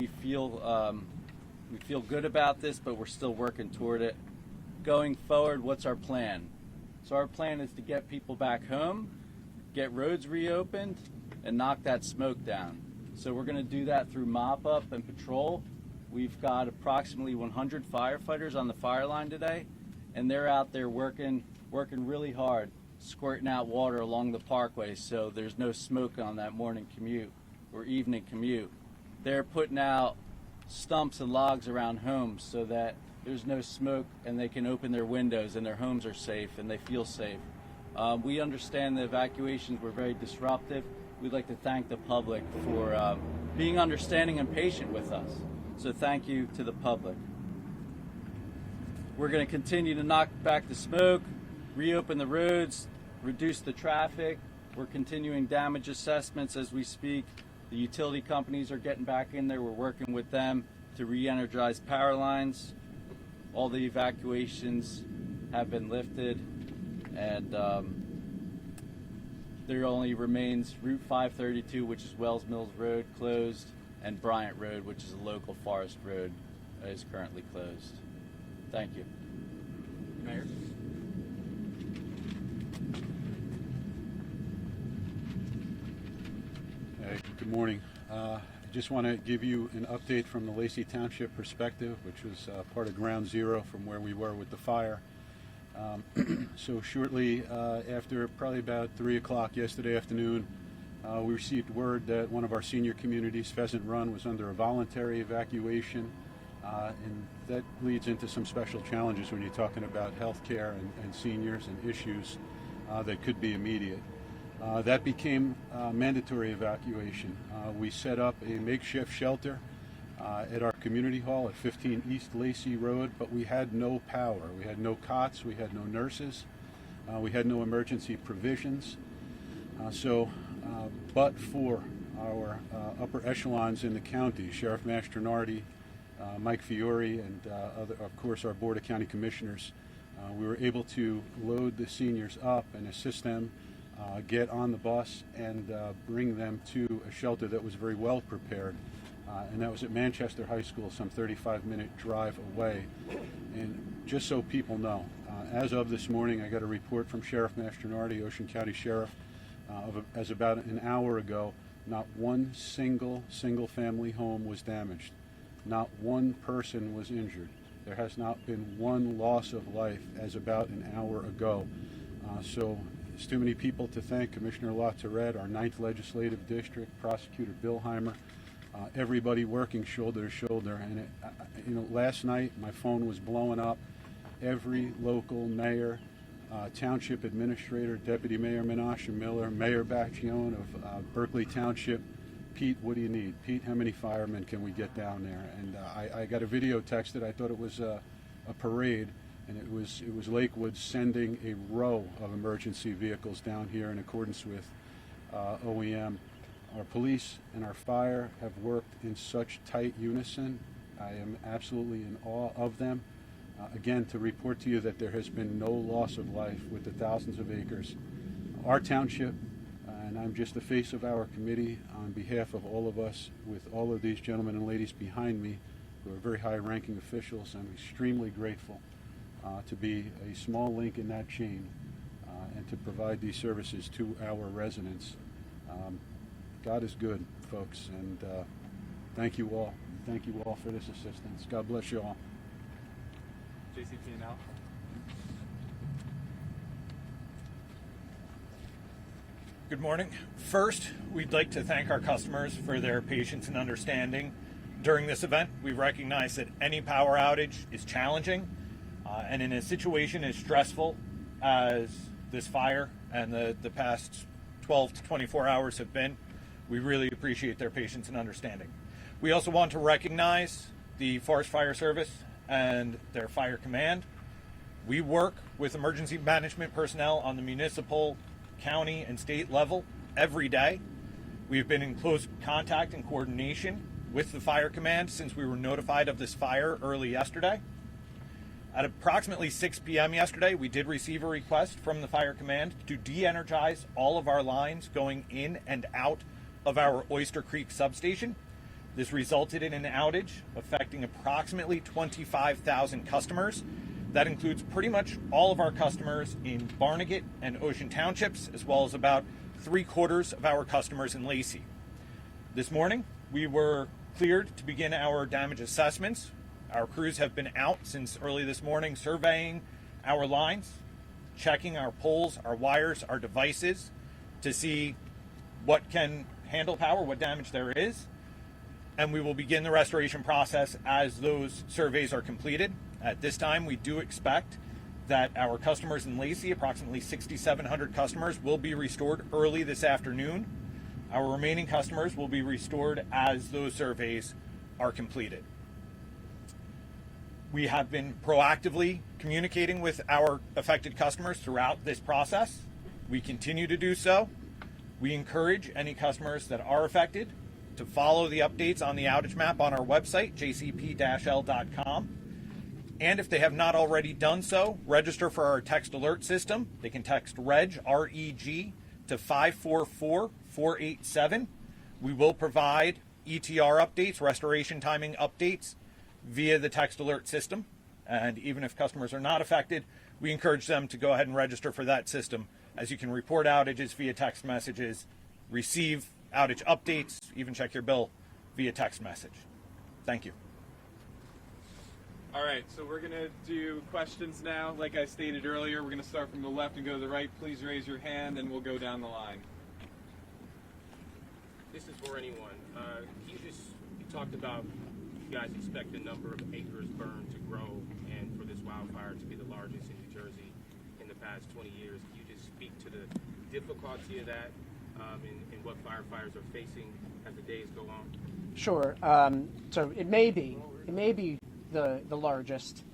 We feel good about this, but we're still working toward it. Going forward, what's our plan? So our plan is to get people back home, get roads reopened, and knock that smoke down. So we're going to do that through mop-up and patrol. We've got approximately 100 firefighters on the fire line today, and they're out there working really hard, squirting out water along the Parkway so there's no smoke on that morning commute or evening commute. They're putting out stumps and logs around homes so that there's no smoke and they can open their windows and their homes are safe and they feel safe. We understand the evacuations were very disruptive. We'd like to thank the public for being understanding and patient with us. So thank you to the public. We're going to continue to knock back the smoke, reopen the roads, reduce the traffic. We're continuing damage assessments as we speak. The utility companies are getting back in there. We're working with them to re-energize power lines. All the evacuations have been lifted, and there only remains Route 532, which is Wells Mills Road, closed, and Bryant Road, which is a local forest road, is currently closed. Thank you. Mayor? Hey, good morning. I just want to give you an update from the Lacey Township perspective, which was part of ground zero from where we were with the fire. So shortly after probably about 3 o'clock yesterday afternoon, we received word that one of our senior communities, Pheasant Run, was under a voluntary evacuation, and that leads into some special challenges when you're talking about health care and seniors and issues that could be immediate. That became mandatory evacuation. We set up a makeshift shelter at our community hall at 15 East Lacey Road, but we had no power. We had no cots, we had no nurses, we had no emergency provisions. But for our upper echelons in the county, Sheriff Mastronardi, Mike Fiore, and of course our Board of County Commissioners, we were able to load the seniors up and assist them get on the bus and bring them to a shelter that was very well prepared. And that was at Manchester High School, some 35-minute drive away. And just so people know, as of this morning, I got a report from Sheriff Mastronardi, Ocean County Sheriff, as about an hour ago, not one single-family home was damaged. Not one person was injured. There has not been one loss of life as about an hour ago. So there's too many people to thank. Commissioner LaTourette, our 9th Legislative District, Prosecutor Billheimer, everybody working shoulder to shoulder. And last night my phone was blowing up. Every local mayor, township administrator, Deputy Mayor Menashe Miller, Mayor Bacchione of Berkeley Township. Pete, what do you need? Pete, how many firemen can we get down there? And I got a video texted. I thought it was a parade, and it was Lakewood sending a row of emergency vehicles down here in accordance with OEM. Our police and our fire have worked in such tight unison. I am absolutely in awe of them. Again, to report to you that there has been no loss of life with the thousands of acres. Our township, and I'm just the face of our committee on behalf of all of us, with all of these gentlemen and ladies behind me, who are very high-ranking officials. I'm extremely grateful to be a small link in that chain and to provide these services to our residents. God is good, folks, and thank you all. Thank you all for this assistance. God bless you all. JCP&L. Good morning. First, we'd like to thank our customers for their patience and understanding during this event. We recognize that any power outage is challenging, and in a situation as stressful as this fire and the past 12 to 24 hours have been, we really appreciate their patience and understanding. We also want to recognize the Forest Fire Service and their fire command. We work with emergency management personnel on the municipal, county, and state level every day. We've been in close contact and coordination with the fire command since we were notified of this fire early yesterday. At approximately 6 p.m. yesterday, we did receive a request from the fire command to de-energize all of our lines going in and out of our Oyster Creek substation. This resulted in an outage affecting approximately 25,000 customers. That includes pretty much all of our customers in Barnegat and Ocean Townships, as well as about 3/4 of our customers in Lacey. This morning, we were cleared to begin our damage assessments. Our crews have been out since early this morning surveying our lines, checking our poles, our wires, our devices to see what can handle power, what damage there is. And we will begin the restoration process as those surveys are completed. At this time, we do expect that our customers in Lacey, approximately 6,700 customers, will be restored early this afternoon. Our remaining customers will be restored as those surveys are completed. We have been proactively communicating with our affected customers throughout this process. We continue to do so. We encourage any customers that are affected to follow the updates on the outage map on our website, jcp-l.com. And if they have not already done so, register for our text alert system. They can text REG, R-E-G, to 544-487. We will provide ETR updates, restoration timing updates, via the text alert system. And even if customers are not affected, we encourage them to go ahead and register for that system, as you can report outages via text messages, receive outage updates, even check your bill via text message. Thank you. All right, so we're going to do questions now. Like I stated earlier, we're going to start from the left and go to the right. Please raise your hand and we'll go down the line. This is for anyone. You talked about you guys expect the number of acres burned to grow and for this wildfire to be the largest in New Jersey in the past 20 years. Can you just speak to the difficulty of that and what firefighters are facing as the days go on? Sure. So it may be the largest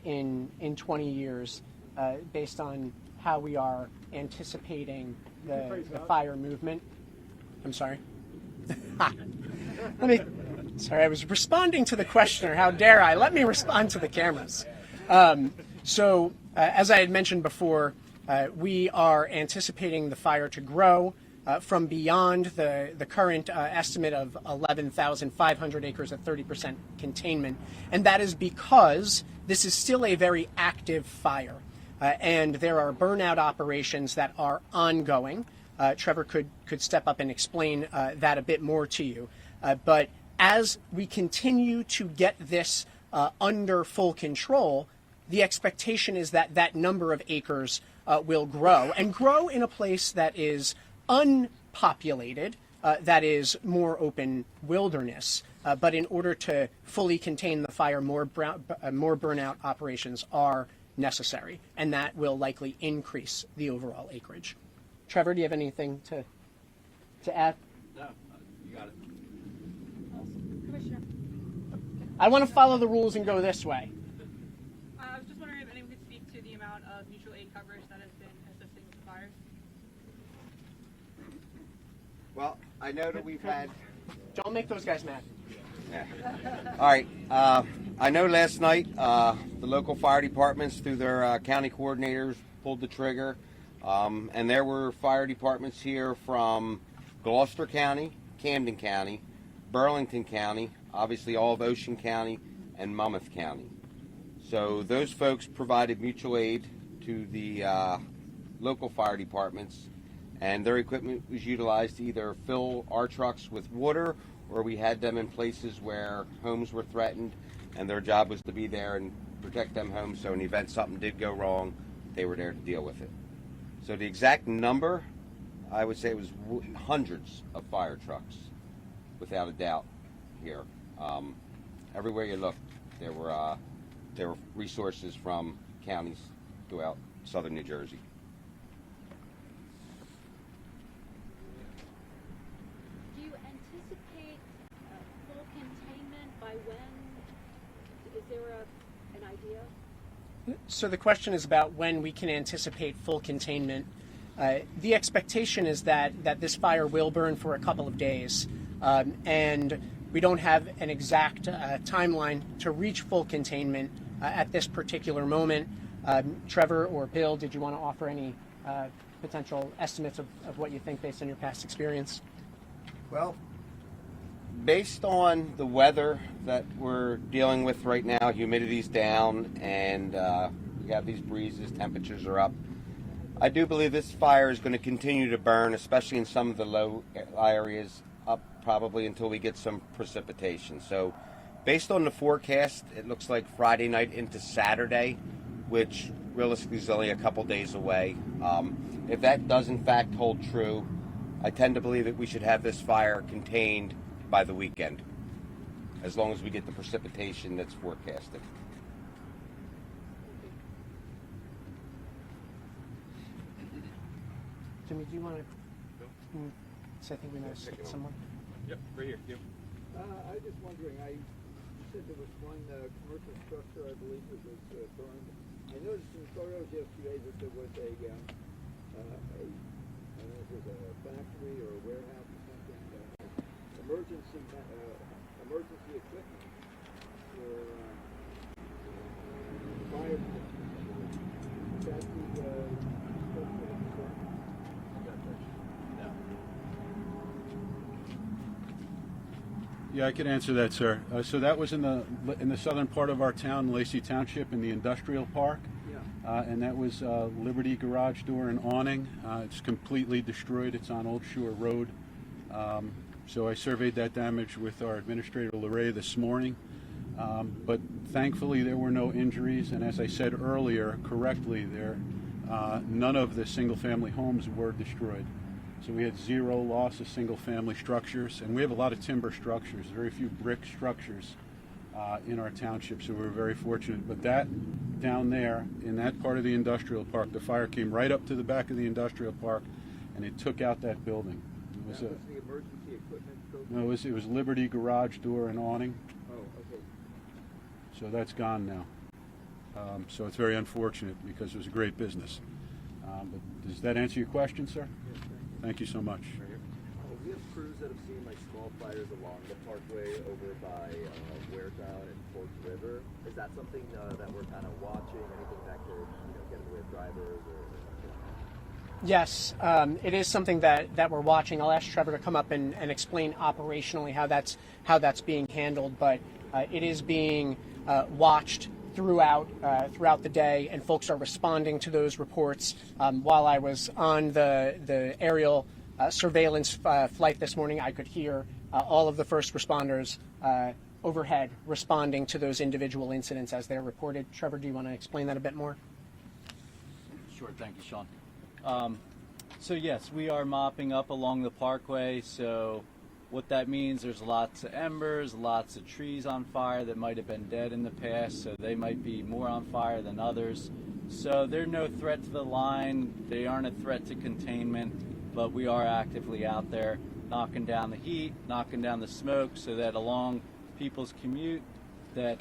in 20 years based on how we are anticipating the fire movement. I'm sorry. Sorry, I was responding to the questioner. How dare I? Let me respond to the cameras. As I had mentioned before, we are anticipating the fire to grow from beyond the current estimate of 11,500 acres at 30% containment. And that is because this is still a very active fire. And there are burnout operations that are ongoing. Trevor could step up and explain that a bit more to you. But as we continue to get this under full control, the expectation is that that number of acres will grow, and grow in a place that is unpopulated, that is more open wilderness. But in order to fully contain the fire, more burnout operations are necessary, and that will likely increase the overall acreage. Trevor, do you have anything to add? No, you got it. Commissioner. I want to follow the rules and go this way. I was just wondering if anyone could speak to the amount of mutual aid coverage that has been assisting with the fires. Well, I know that we've had. Don't make those guys mad. Yeah. All right. I know last night the local fire departments, through their county coordinators, pulled the trigger. And there were fire departments here from Gloucester County, Camden County, Burlington County, obviously all of Ocean County, and Monmouth County. So those folks provided mutual aid to the local fire departments, and their equipment was utilized to either fill our trucks with water, or we had them in places where homes were threatened, and their job was to be there and protect them homes, so in the event something did go wrong, they were there to deal with it. So the exact number, I would say it was hundreds of fire trucks, without a doubt, here. Everywhere you looked, there were resources from counties throughout southern New Jersey. Do you anticipate full containment by when? Is there an idea? So the question is about when we can anticipate full containment. The expectation is that this fire will burn for a couple of days, and we don't have an exact timeline to reach full containment at this particular moment. Trevor or Bill, did you want to offer any potential estimates of what you think based on your past experience? Well, Based on the weather that we're dealing with right now, humidity's down, and we have these breezes, temperatures are up. I do believe this fire is going to continue to burn, especially in some of the low areas, up probably until we get some precipitation. So based on the forecast, it looks like Friday night into Saturday, which realistically is only a couple days away. If that does in fact hold true, I tend to believe that we should have this fire contained by the weekend, as long as we get the precipitation that's forecasted. Jimmy, do you want to? So I think we might have skipped someone. Yep, right here. Yep. I was just wondering, you said there was one commercial structure, I believe, that was burned. I noticed in photos yesterday that there was I don't know if it was a factory or a warehouse or something, emergency equipment for fire protection. Is that the structure that was burned? Yeah, I could answer that, sir. So that was in the southern part of our town, Lacey Township, in the industrial park. Yeah. And that was Liberty garage door and awning. It's completely destroyed. It's on Old Shore Road. So I surveyed that damage with our administrator, Lorray, this morning. But thankfully there were no injuries. And as I said earlier, correctly, none of the single-family homes were destroyed. So we had zero loss of single-family structures. And we have a lot of timber structures, very few brick structures in our township, so we were very fortunate. But that down there, in that part of the industrial park, the fire came right up to the back of the industrial park, and it took out that building. It was the emergency equipment building? no, it was Liberty garage door and awning. Oh, okay. So that's gone now. So it's very unfortunate because it was a great business. But does that answer your question, sir? Yes, Thank you so much. We have crews that have seen like small fires along the Parkway over by Waretown and Fork River. Is that something that we're kind of watching? Anything that could get in the way of drivers or Yes, it is something that we're watching. I'll ask Trevor to come up and explain operationally how that's being handled, but it is being watched throughout the day, and folks are responding to those reports. While I was on the aerial surveillance flight this morning, I could hear all of the first responders overhead responding to those individual incidents as they're reported. Trevor, do you want to explain that a bit more? Sure, thank you, Sean. So yes, we are mopping up along the Parkway. So what that means, there's lots of embers, lots of trees on fire that might have been dead in the past, so they might be more on fire than others. So they're no threat to the line, they aren't a threat to containment, but we are actively out there knocking down the heat, knocking down the smoke, so that along people's commute, that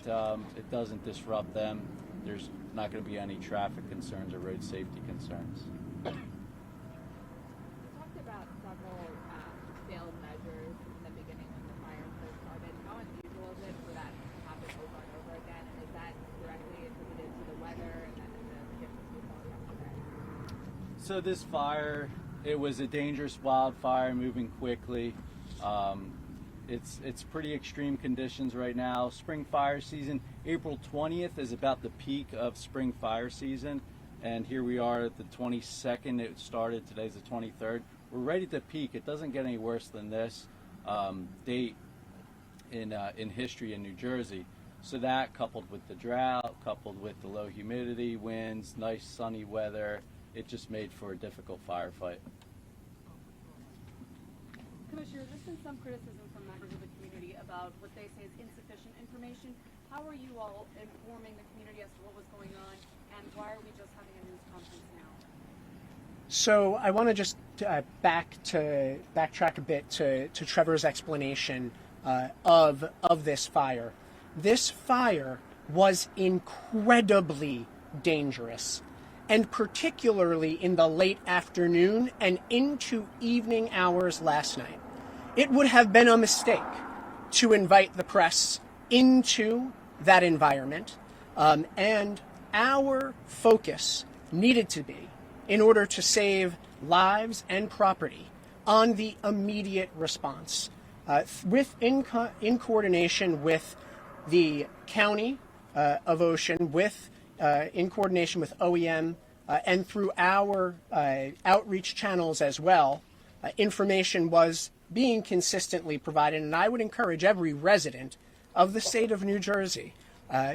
it doesn't disrupt them. There's not going to be any traffic concerns or road safety concerns. You talked about several failed measures in the beginning when the fire first started. How unusual is it for that to happen over and over again? And is that directly attributed to the weather and then the conditions we saw yesterday? So this fire, it was a dangerous wildfire moving quickly. It's pretty extreme conditions right now. Spring fire season, April 20th is about the peak of spring fire season. And here we are at the 22nd. It started, today's the 23rd. We're right at the peak. It doesn't get any worse than this date in history in New Jersey. So that, coupled with the drought, coupled with the low humidity, winds, nice sunny weather, it just made for a difficult firefight. Commissioner, there's been some criticism from members of the community about what they say is insufficient information. How are you all informing the community as to what was going on, and why are we just having a news conference now? So I want to just backtrack a bit to Trevor's explanation of this fire. This fire was incredibly dangerous, and particularly in the late afternoon and into evening hours last night. It would have been a mistake to invite the press into that environment, and our focus needed to be, in order to save lives and property, on the immediate response. in coordination with the county of Ocean, in coordination with OEM, and through our outreach channels as well, information was being consistently provided. And I would encourage every resident of the state of New Jersey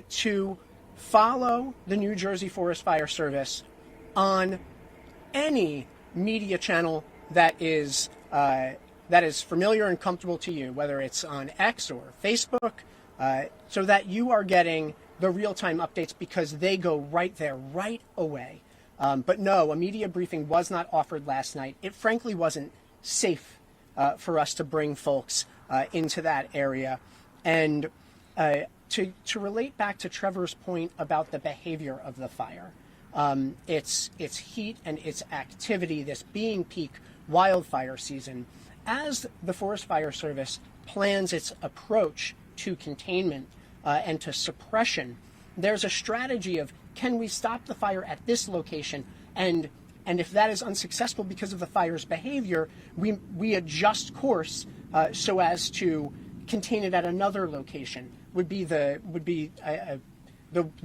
to follow the New Jersey Forest Fire Service on any media channel that is familiar and comfortable to you, whether it's on X or Facebook, so that you are getting the real-time updates, because they go right there, right away. But no, a media briefing was not offered last night. It frankly wasn't safe for us to bring folks into that area. And to relate back to Trevor's point about the behavior of the fire, its heat and its activity, this being peak wildfire season, as the Forest Fire Service plans its approach to containment and to suppression, there's a strategy of, can we stop the fire at this location, and if that is unsuccessful because of the fire's behavior, we adjust course so as to contain it at another location. Would be the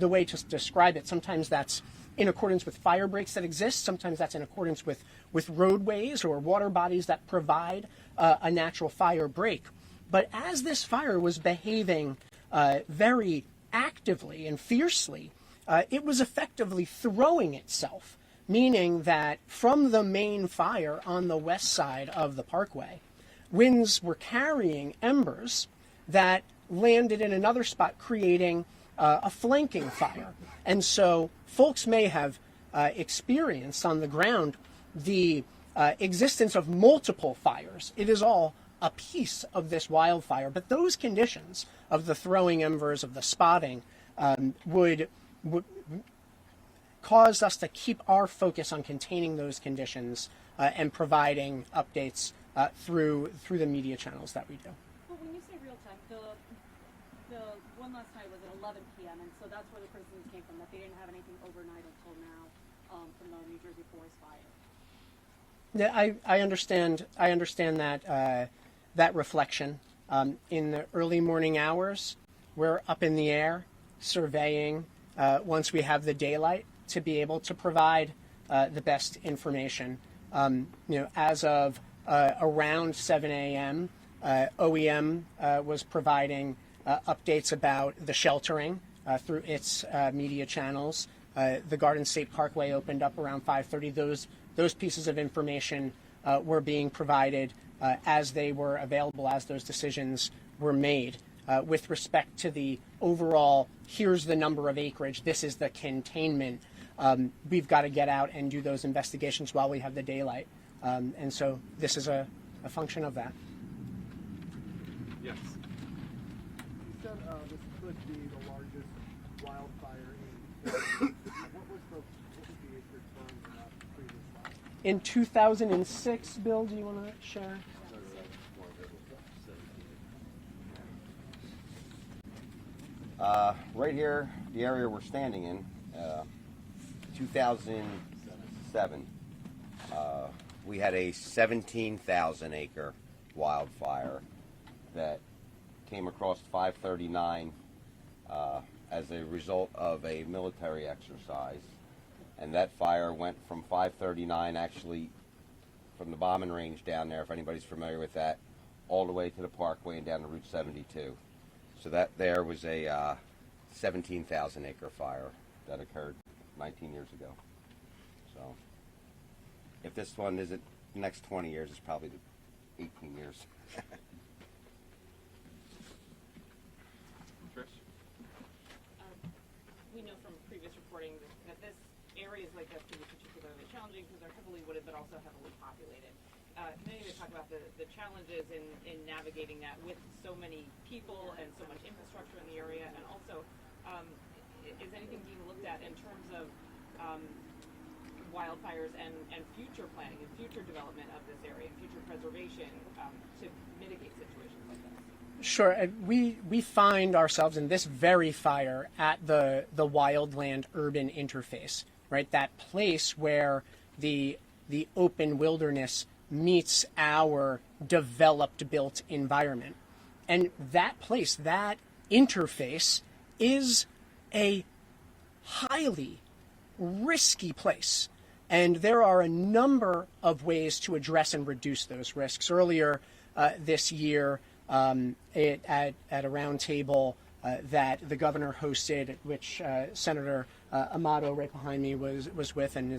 way to describe it. Sometimes that's in accordance with fire breaks that exist. Sometimes that's in accordance with roadways or water bodies that provide a natural fire break. But as this fire was behaving very actively and fiercely, it was effectively throwing itself, meaning that from the main fire on the west side of the Parkway, winds were carrying embers that landed in another spot, creating a flanking fire. And so folks may have experienced on the ground the existence of multiple fires. It is all a piece of this wildfire, but those conditions of the throwing embers, of the spotting, would cause us to keep our focus on containing those conditions and providing updates through the media channels that we do. Well, when you say real time, the one last night was at 11 p.m., and so that's where the criticisms came from, that they didn't have anything overnight until now from the New Jersey Forest Fire. Yeah, I understand. I understand that reflection. In the early morning hours, we're up in the air surveying once we have the daylight to be able to provide the best information. As of around 7 a.m., OEM was providing updates about the sheltering through its media channels. The Garden State Parkway opened up around 5:30. Those pieces of information were being provided as they were available, as those decisions were made. With respect to the overall, here's the number of acreage, this is the containment, we've got to get out and do those investigations while we have the daylight. And so this is a function of that. Yes. You said this could be the largest wildfire in what was the acreage burned in that previous last? In 2006, Bill, do you want to share? Right here, the area we're standing in, 2007, we had a 17,000 acre wildfire that came across 539 as a result of a military exercise. And that fire went from 539, actually from the bombing range down there, if anybody's familiar with that, all the way to the Parkway and down to Route 72. So that there was a 17,000 acre fire that occurred 19 years ago. So if this one isn't the next 20 years, it's probably the 18 years. Trish? We know from previous reporting that this areas like this can be particularly challenging because they're heavily wooded but also heavily populated. Maybe we talk about the challenges in navigating that with so many people and so much infrastructure in the area, and also is anything being looked at in terms of wildfires and future planning and future development of this area, and future preservation to mitigate situations like this? Sure. We find ourselves in this very fire at the wildland-urban interface, right? That place where the open wilderness meets our developed built environment. And that place, that interface, is a highly risky place. And there are a number of ways to address and reduce those risks. Earlier this year, at a roundtable that the governor hosted, which Senator Amato, right behind me, was with, and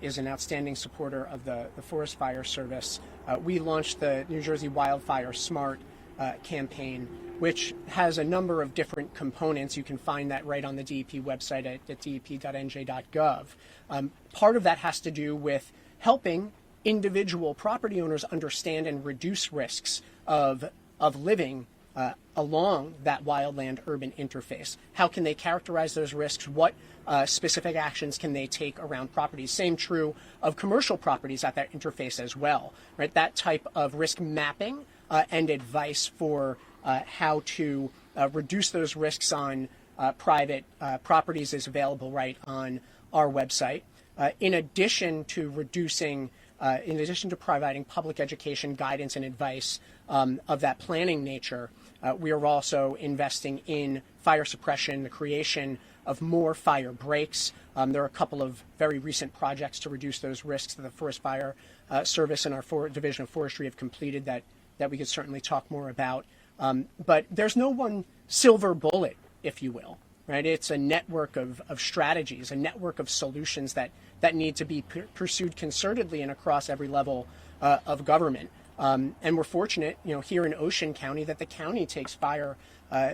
is an outstanding supporter of the Forest Fire Service, we launched the New Jersey Wildfire Smart campaign, which has a number of different components. You can find that right on the DEP website at dep.nj.gov. Part of that has to do with helping individual property owners understand and reduce risks of living along that wildland-urban interface. How can they characterize those risks? What specific actions can they take around properties? Same true of commercial properties at that interface as well, right? That type of risk mapping and advice for how to reduce those risks on private properties is available right on our website. In addition to providing public education, guidance, and advice of that planning nature, we are also investing in fire suppression, the creation of more fire breaks. There are a couple of very recent projects to reduce those risks that the Forest Fire Service and our Division of Forestry have completed that we could certainly talk more about. But there's no one silver bullet, if you will, right? It's a network of strategies, a network of solutions that need to be pursued concertedly and across every level of government. And we're fortunate, here in Ocean County, that the county takes fire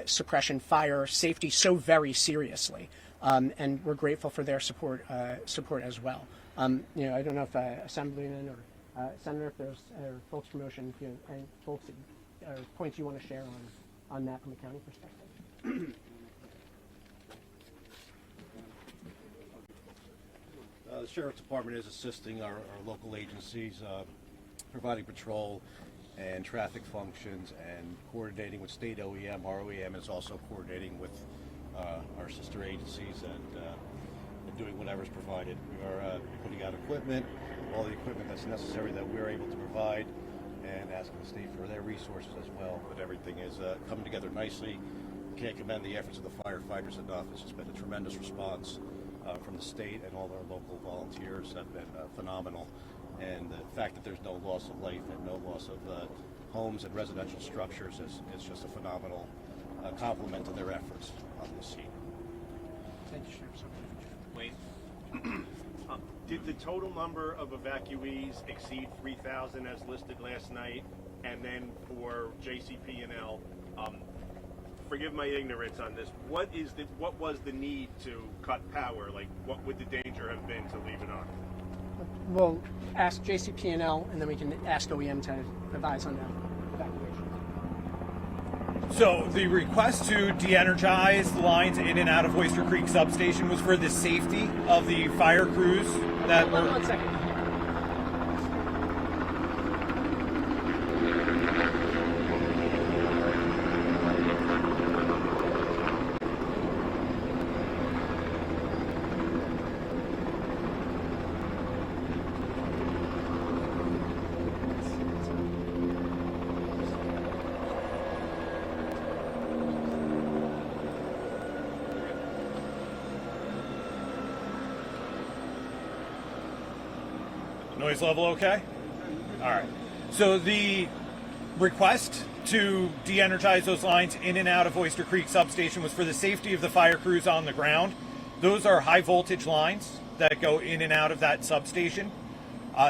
suppression, fire safety so very seriously, and we're grateful for their support as well. I don't know if Assemblyman or Senator, if there's folks from Ocean, and folks or points you want to share on that from a county perspective. The Sheriff's Department is assisting our local agencies, providing patrol and traffic functions and coordinating with state OEM. Our OEM is also coordinating with our sister agencies and doing whatever's provided. We are putting out equipment, all the equipment that's necessary that we're able to provide, and asking the state for their resources as well. But everything is coming together nicely. Can't commend the efforts of the firefighters enough. It's just been a tremendous response from the state, and all our local volunteers have been phenomenal. And the fact that there's no loss of life and no loss of homes and residential structures is just a phenomenal compliment to their efforts on this scene. Thank you, Sheriff. Wayne, did the total number of evacuees exceed 3,000 as listed last night? And then for JCP&L, forgive my ignorance on this. What was the need to cut power? Like, what would the danger have been to leave it on? We'll ask JCP&L, and then we can ask OEM to advise on that evacuation. So the request to de-energize the lines in and out of Oyster Creek substation was for the safety of the fire crews that were... One second. Noise level okay? All right. So the request to de-energize those lines in and out of Oyster Creek substation was for the safety of the fire crews on the ground. Those are high voltage lines that go in and out of that substation.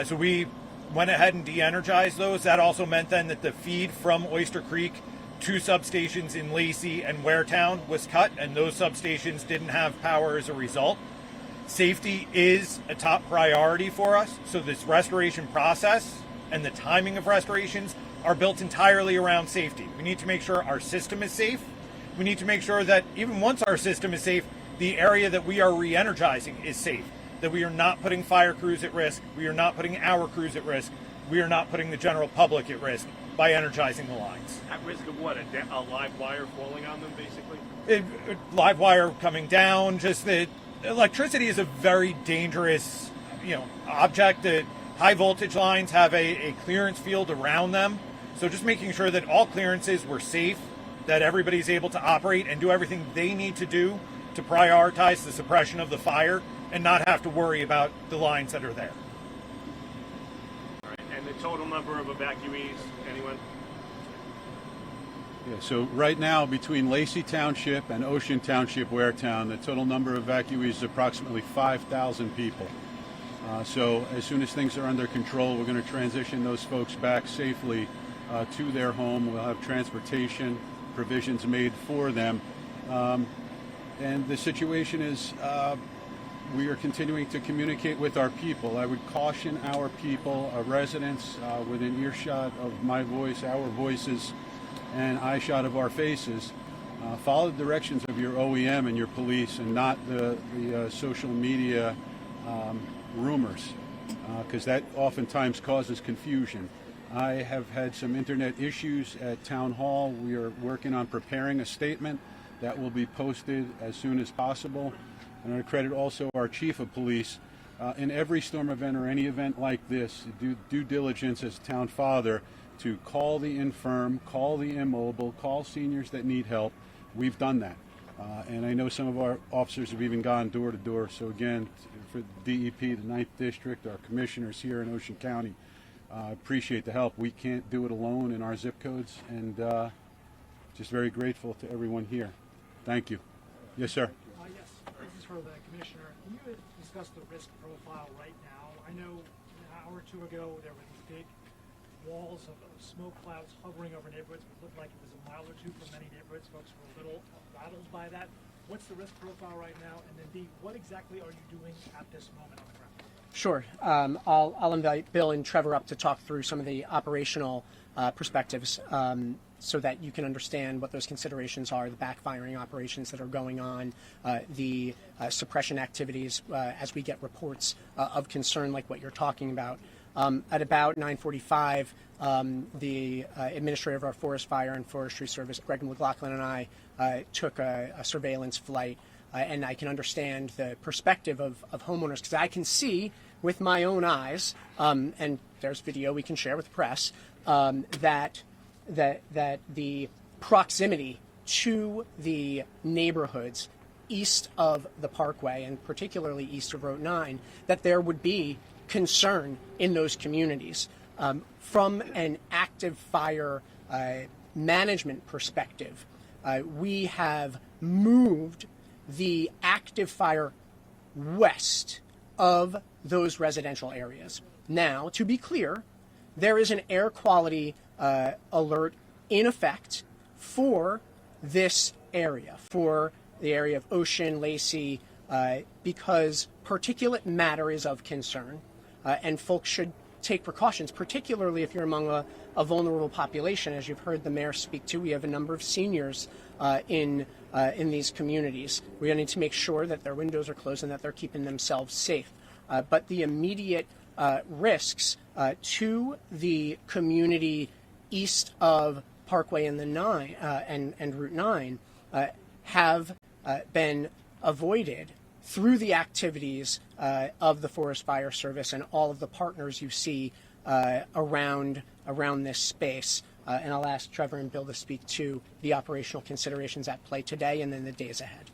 So we went ahead and de-energized those. That also meant then that the feed from Oyster Creek to substations in Lacey and Waretown was cut, and those substations didn't have power as a result. Safety is a top priority for us, so this restoration process and the timing of restorations are built entirely around safety. We need to make sure our system is safe. We need to make sure that even once our system is safe, the area that we are re-energizing is safe, that we are not putting fire crews at risk, we are not putting our crews at risk, we are not putting the general public at risk by energizing the lines. At risk of what? A live wire falling on them, basically? Live wire coming down, just the electricity is a very dangerous, object that high voltage lines have a clearance field around them. So just making sure that all clearances were safe, that everybody's able to operate and do everything they need to do to prioritize the suppression of the fire and not have to worry about the lines that are there. All right, and the total number of evacuees, anyone? Yeah, so right now, between Lacey Township and Ocean Township, Waretown, the total number of evacuees is approximately 5,000 people. So as soon as things are under control, we're going to transition those folks back safely to their home. We'll have transportation provisions made for them. And the situation is we are continuing to communicate with our people. I would caution our people, our residents, within earshot of my voice, our voices, and eyeshot of our faces. Follow the directions of your OEM and your police, and not the social media rumors, because that oftentimes causes confusion. I have had some internet issues at Town Hall. We are working on preparing a statement that will be posted as soon as possible. And I credit also our chief of police. In every storm event or any event like this, do due diligence as town father to call the infirm, call the immobile, call seniors that need help. We've done that. And I know some of our officers have even gone door to door. So again, for DEP, the 9th District, our commissioners here in Ocean County, appreciate the help. We can't do it alone in our zip codes, and just very grateful to everyone here. Thank you. Yes, sir. Yes, this is for the commissioner. Can you discuss the risk profile right now? I know an hour or two ago there were these big walls of smoke clouds hovering over neighborhoods. It looked like it was a mile or two from many neighborhoods. Folks were a little rattled by that. What's the risk profile right now? And then B, what exactly are you doing at this moment on the ground? Sure. I'll invite Bill and Trevor up to talk through some of the operational perspectives so that you can understand what those considerations are, the backfiring operations that are going on, the suppression activities as we get reports of concern like what you're talking about. At about 9:45, the administrator of our Forest Fire and Forestry Service, Greg McLaughlin, and I took a surveillance flight. And I can understand the perspective of homeowners, because I can see with my own eyes, and there's video we can share with the press, that the proximity to the neighborhoods east of the Parkway, and particularly east of Route 9, that there would be concern in those communities. From an active fire management perspective, we have moved the active fire west of those residential areas. Now, to be clear, there is an air quality alert in effect for this area, for the area of Ocean, Lacey, because particulate matter is of concern, and folks should take precautions, particularly if you're among a vulnerable population. As you've heard the mayor speak to, we have a number of seniors in these communities. We need to make sure that their windows are closed and that they're keeping themselves safe. But the immediate risks to the community east of Parkway and the and Route 9 have been avoided through the activities of the Forest Fire Service and all of the partners you see around this space. And I'll ask Trevor and Bill to speak to the operational considerations at play today and then the days ahead.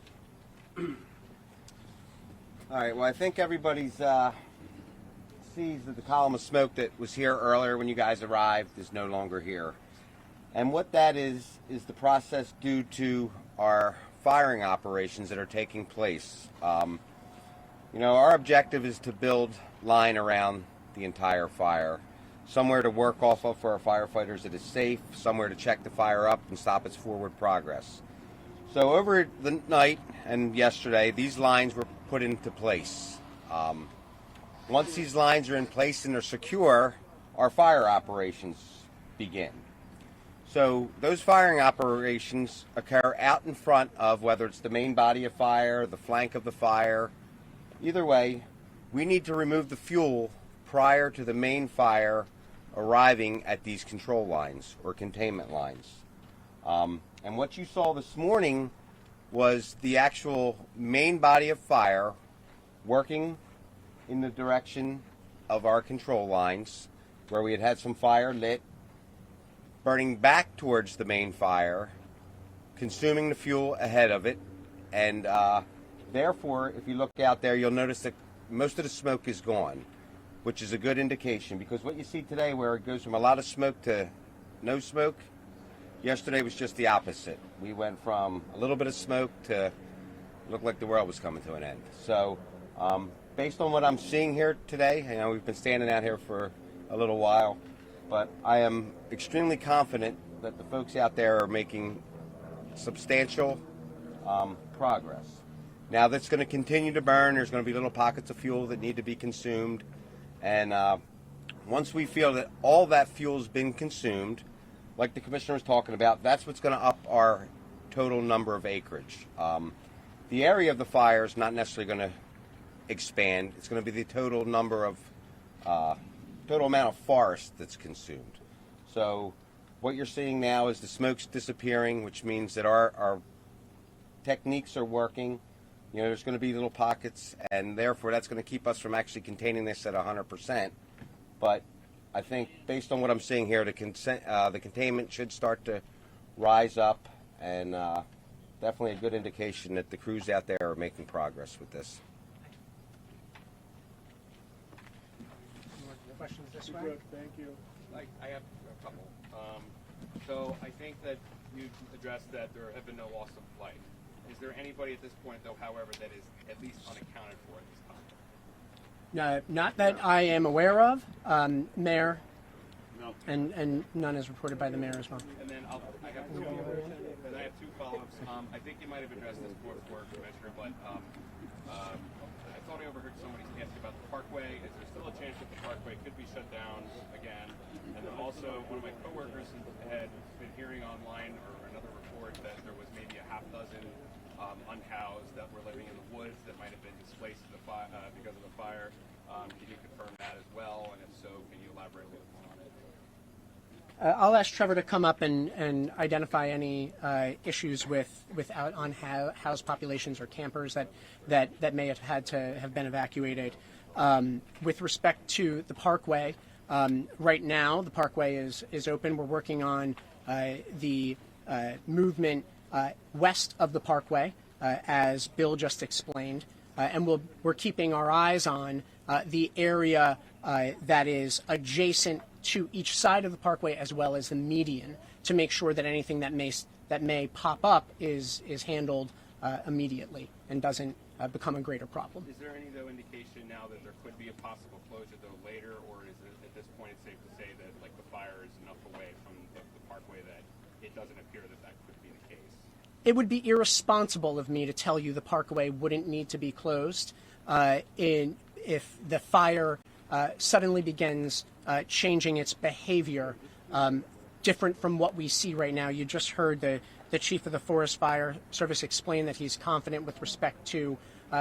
All right, well, I think everybody's sees that the column of smoke that was here earlier when you guys arrived is no longer here. And what that is the process due to our firing operations that are taking place. Our objective is to build line around the entire fire. Somewhere to work off of for our firefighters that is safe, somewhere to check the fire up and stop its forward progress. So over the night and yesterday, these lines were put into place. Once these lines are in place and they're secure, our fire operations begin. So those firing operations occur out in front of, whether it's the main body of fire, the flank of the fire. Either way, we need to remove the fuel prior to the main fire arriving at these control lines or containment lines. And what you saw this morning was the actual main body of fire working in the direction of our control lines where we had had some fire lit, burning back towards the main fire, consuming the fuel ahead of it, and therefore, if you look out there, you'll notice that most of the smoke is gone, which is a good indication, because what you see today where it goes from a lot of smoke to no smoke, yesterday was just the opposite. We went from a little bit of smoke to looked like the world was coming to an end. So based on what I'm seeing here today, I know we've been standing out here for a little while, but I am extremely confident that the folks out there are making substantial progress. Now that's going to continue to burn. There's going to be little pockets of fuel that need to be consumed, and once we feel that all that fuel's been consumed, like the commissioner was talking about, that's what's going to up our total number of acreage. The area of the fire is not necessarily going to expand. It's going to be the total number of total amount of forest that's consumed. So what you're seeing now is the smoke's disappearing, which means that our techniques are working. You know, there's going to be little pockets, and therefore that's going to keep us from actually containing this at 100%. But I think based on what I'm seeing here, the containment should start to rise up, and definitely a good indication that the crews out there are making progress with this. Questions this way? Good, thank you. I have a couple. So I think that you addressed that there have been no loss of life. Is there anybody at this point, though, however, that is at least unaccounted for at this time? Not that I am aware of, Mayor. No. And none is reported by the mayor as well. And then I have two follow-ups. I think you might have addressed this before, Commissioner, but I thought I overheard somebody ask about the Parkway. Is there still a chance that the Parkway could be shut down again? And then also, one of my coworkers had been hearing online or another report that there was maybe a half dozen unhoused that were living in the woods that might have been displaced because of the fire. Can you confirm that as well? And if so, can you elaborate a little more on it? I'll ask Trevor to come up and identify any issues with unhoused populations or campers that may have had to have been evacuated. With respect to the Parkway, right now the Parkway is open. We're working on the movement west of the Parkway, as Bill just explained, and we're keeping our eyes on the area that is adjacent to each side of the Parkway as well as the median, to make sure that anything that may pop up is handled immediately and doesn't become a greater problem. Is there any indication now that there could be a possible closure though later, or is it at this point it's safe to say that like the fire is enough away from the Parkway that it doesn't appear that could be the case? It would be irresponsible of me to tell you the Parkway wouldn't need to be closed if the fire suddenly begins changing its behavior different from what we see right now. You just heard the chief of the Forest Fire Service explain that he's confident with respect to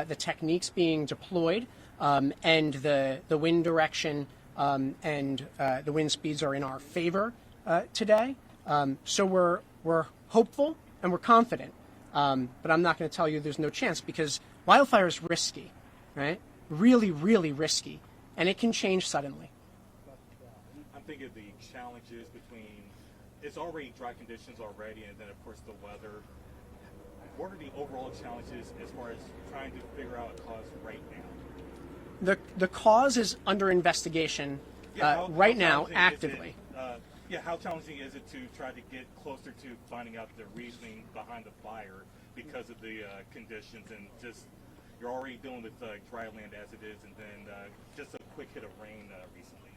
the techniques being deployed and the wind direction and the wind speeds are in our favor today. So we're hopeful and we're confident, but I'm not going to tell you there's no chance, because wildfire is risky, right? Really, really risky, and it can change suddenly. I'm thinking of the challenges between, it's already dry conditions already, and then of course the weather. What are the overall challenges as far as trying to figure out a cause right now? The cause is under investigation right now, actively. How challenging is it to try to get closer to finding out the reasoning behind the fire because of the conditions, and just you're already dealing with dry land as it is, and then just a quick hit of rain recently?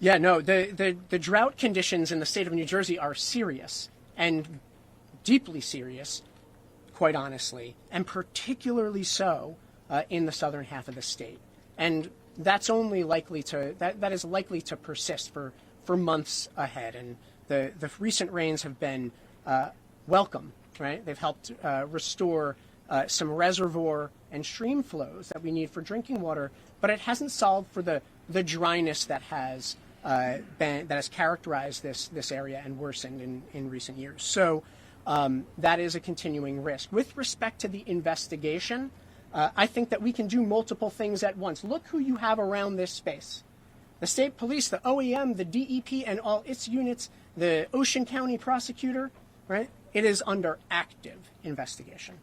Yeah, no, the drought conditions in the state of New Jersey are serious, and deeply serious, quite honestly, and particularly so in the southern half of the state. And that's only likely to that is likely to persist for months ahead. And the recent rains have been welcome, right? They've helped restore some reservoir and stream flows that we need for drinking water, but it hasn't solved for the dryness that has characterized this area and worsened in recent years. So that is a continuing risk. With respect to the investigation, I think that we can do multiple things at once. Look who you have around this space. The state police, the OEM, the DEP, and all its units, the Ocean County prosecutor, right? It is under active investigation.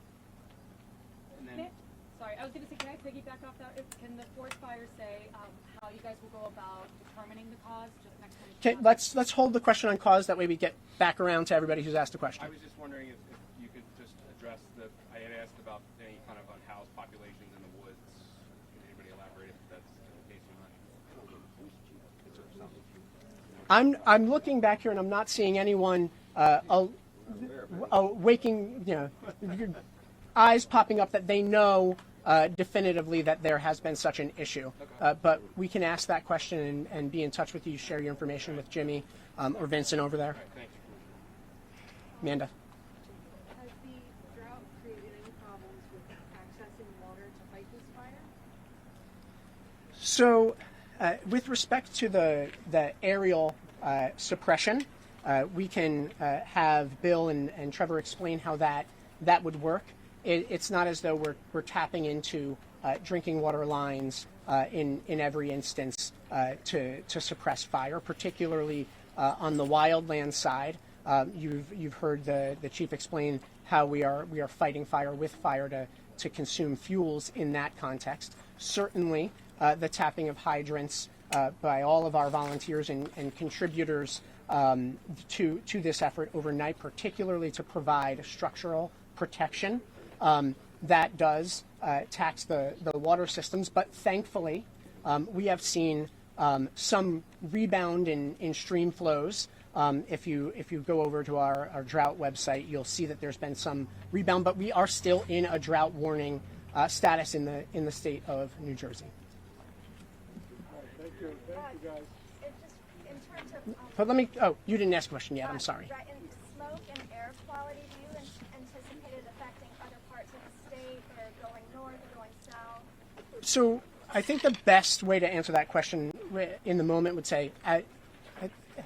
Sorry, I was going to say, can I piggyback off that? Can the forest fire say how you guys will go about determining the cause just next time? Okay, let's hold the question on cause. That way we get back around to everybody who's asked a question. I was just wondering if you could just address I had asked about any kind of unhoused populations in the woods. Can anybody elaborate if that's the case or not? I'm looking back here and I'm not seeing anyone waking, eyes popping up that they know definitively that there has been such an issue. But we can ask that question and be in touch with you, share your information with Jimmy or Vincent over there. Thank you. Amanda. Has the drought created any problems with accessing water to fight this fire? So, with respect to the aerial suppression, we can have Bill and Trevor explain how that would work. It's not as though we're tapping into drinking water lines in every instance to suppress fire, particularly on the wildland side. You've heard the chief explain how we are fighting fire with fire to consume fuels in that context. Certainly, the tapping of hydrants by all of our volunteers and contributors to this effort overnight, particularly to provide structural protection. That does tax the water systems, but thankfully we have seen some rebound in stream flows. If you go over to our drought website, you'll see that there's been some rebound, but we are still in a drought warning status in the state of New Jersey. Thank you guys. Just in terms of, But let me. Oh, you didn't ask a question yet. I'm sorry. Right, in smoke and air quality, do you anticipate it affecting other parts of the state, or going north or going south? So I think the best way to answer that question in the moment would say at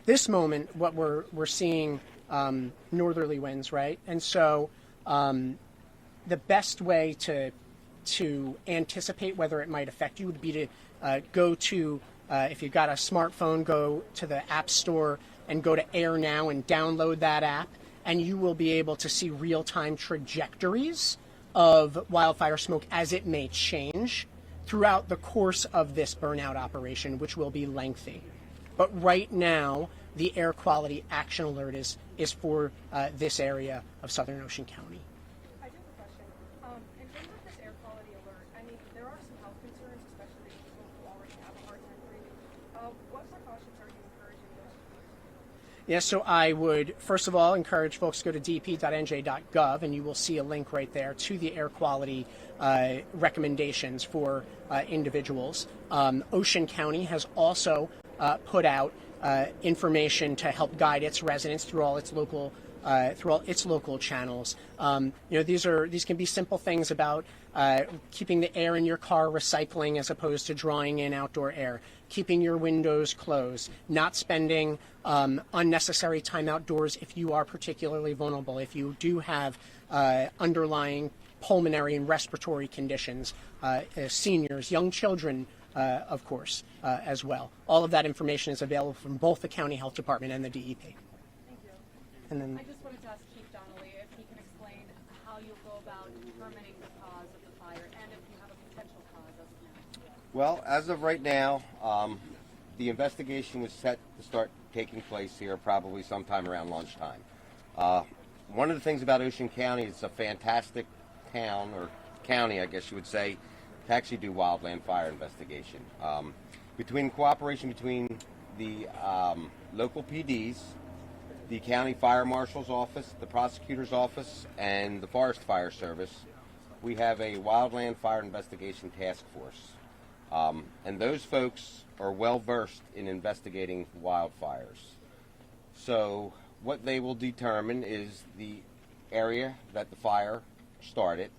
this moment what we're seeing northerly winds, right? And so the best way to anticipate whether it might affect you would be to go to if you've got a smartphone, go to the App Store and go to Air Now and download that app, and you will be able to see real-time trajectories of wildfire smoke as it may change throughout the course of this burnout operation, which will be lengthy. But right now, the air quality action alert is for this area of Southern Ocean County. I do have a question. In terms of this air quality alert, I mean, there are some health concerns, especially people who already have a hard time breathing. What precautions are you encouraging those? Yes, so I would, first of all, encourage folks to go to dp.nj.gov, and you will see a link right there to the air quality recommendations for individuals. Ocean County has also put out information to help guide its residents through all its local channels. These can be simple things about keeping the air in your car recycling as opposed to drawing in outdoor air, keeping your windows closed, not spending unnecessary time outdoors if you are particularly vulnerable, if you do have underlying pulmonary and respiratory conditions, seniors, young children, of course, as well. All of that information is available from both the county health department and the DEP. Thank you. And then I just wanted to ask Chief Donnelly if he can explain how you'll go about determining the cause of the fire and if you have a potential cause as of now. Well, as of right now, the investigation was set to start taking place here probably sometime around lunchtime. One of the things about Ocean County, it's a fantastic town, or county, I guess you would say, to actually do wildland fire investigation. Between cooperation between the local PDs, the county fire marshal's office, the prosecutor's office, and the Forest Fire Service, we have a wildland fire investigation task force. And those folks are well versed in investigating wildfires. So what they will determine is the area that the fire started.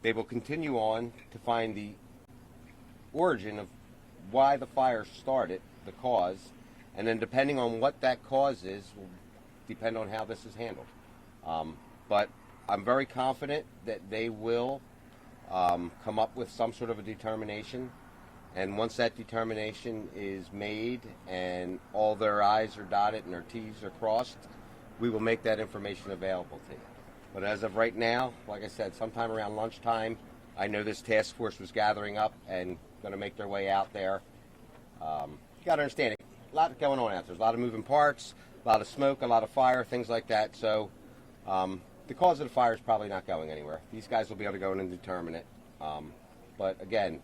They will continue on to find the origin of why the fire started, the cause, and then depending on what that cause is will depend on how this is handled. But I'm very confident that they will come up with some sort of a determination. And once that determination is made and all their I's are dotted and their T's are crossed, we will make that information available to you. But as of right now, like I said, sometime around lunchtime, I know this task force was gathering up and going to make their way out there. You got to understand, a lot going on out there. There's a lot of moving parts, a lot of smoke, a lot of fire, things like that. So the cause of the fire is probably not going anywhere. These guys will be able to go in and determine it. But again,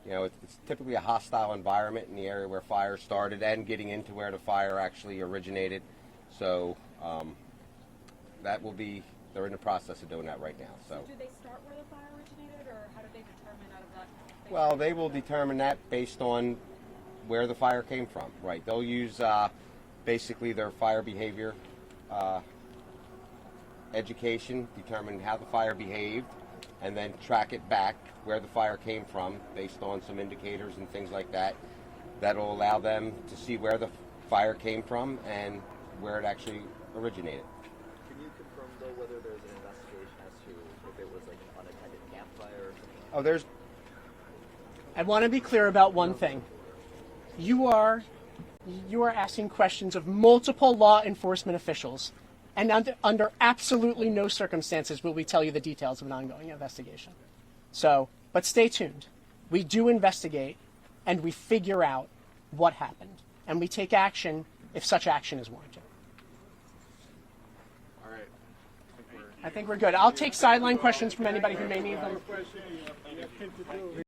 you know, it's typically a hostile environment in the area where fire started and getting into where the fire actually originated. So that will be, they're in the process of doing that right now. So do they start where the fire originated, or how do they determine out of that? well, they will determine that based on where the fire came from, right? They'll use basically their fire behavior education, determine how the fire behaved, and then track it back where the fire came from based on some indicators and things like that. That'll allow them to see where the fire came from and where it actually originated. Can you confirm, though, whether there's an investigation as to if it was like an unattended campfire or something? I want to be clear about one thing. You are asking questions of multiple law enforcement officials, and under absolutely no circumstances will we tell you the details of an ongoing investigation. So, but stay tuned. We do investigate, and we figure out what happened, and we take action if such action is warranted. All right. I think we're good. I'll take sideline questions from anybody who may need them.